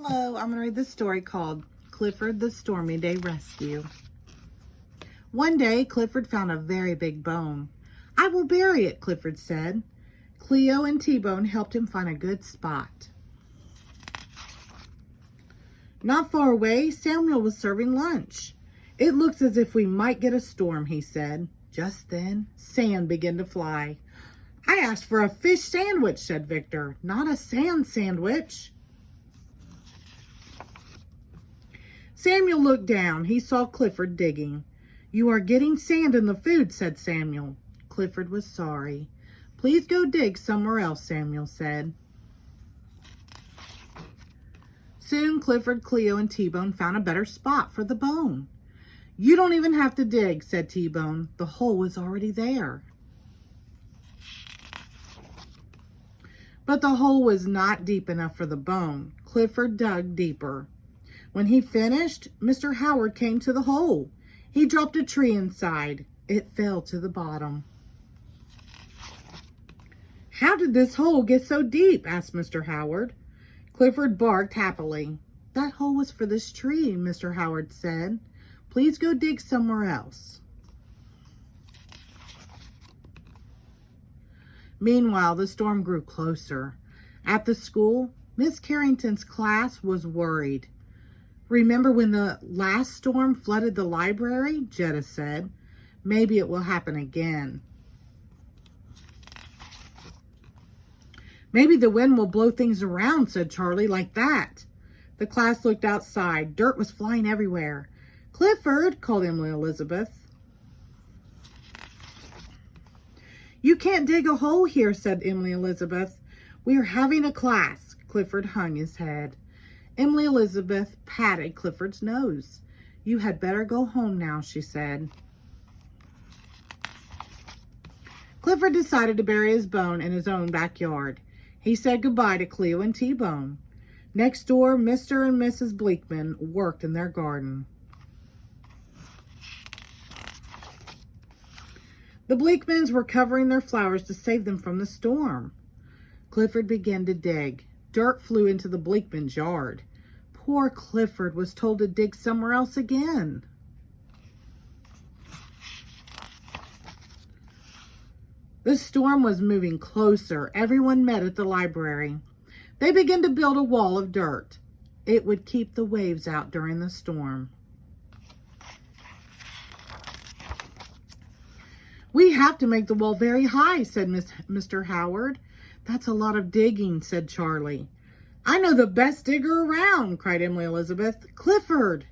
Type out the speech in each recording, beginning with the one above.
Hello, I'm going to read this story called Clifford the Stormy Day Rescue. One day, Clifford found a very big bone. "I will bury it," Clifford said. Cleo and T-Bone helped him find a good spot. Not far away, Samuel was serving lunch. "It looks as if we might get a storm," he said. Just then, sand began to fly. "I asked for a fish sandwich," said Victor, "not a sand sandwich." Samuel looked down. He saw Clifford digging. "You are getting sand in the food," said Samuel. Clifford was sorry. "Please go dig somewhere else," Samuel said. Soon Clifford, Cleo, and T-Bone found a better spot for the bone. "You don't even have to dig," said T-Bone. "The hole was already there." But the hole was not deep enough for the bone. Clifford dug deeper. When he finished, Mr. Howard came to the hole. He dropped a tree inside. It fell to the bottom. "How did this hole get so deep?" asked Mr. Howard. Clifford barked happily. "That hole was for this tree," Mr. Howard said. "Please go dig somewhere else." Meanwhile, the storm grew closer. At the school, Miss Carrington's class was worried. "Remember when the last storm flooded the library?" Jetta said. "Maybe it will happen again." "Maybe the wind will blow things around," said Charlie, "like that." The class looked outside. Dirt was flying everywhere. "Clifford," called Emily Elizabeth. "You can't dig a hole here," said Emily Elizabeth. "We are having a class." Clifford hung his head. Emily Elizabeth patted Clifford's nose. "You had better go home now," she said. Clifford decided to bury his bone in his own backyard. He said goodbye to Cleo and T-Bone. Next door, Mr. and Mrs. Bleakman worked in their garden. The Bleakmans were covering their flowers to save them from the storm. Clifford began to dig. Dirt flew into the Bleakman's yard. Poor Clifford was told to dig somewhere else again. The storm was moving closer. Everyone met at the library. They began to build a wall of dirt. It would keep the waves out during the storm. "We have to make the wall very high," said Mr. Howard. "That's a lot of digging," said Charlie. "I know the best digger around," cried Emily Elizabeth. "Clifford."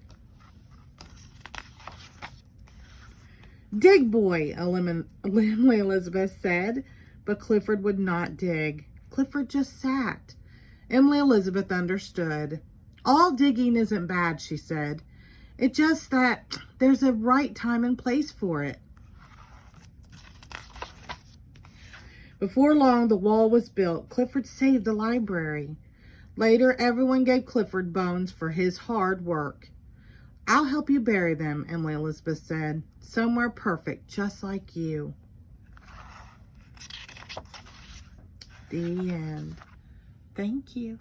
"Dig, boy," Emily Elizabeth said, but Clifford would not dig. Clifford just sat. Emily Elizabeth understood. "All digging isn't bad," she said. "It's just that there's a right time and place for it." Before long, the wall was built. Clifford saved the library. Later, everyone gave Clifford bones for his hard work. "I'll help you bury them," Emily Elizabeth said. "Somewhere perfect, just like you." The end. Thank you.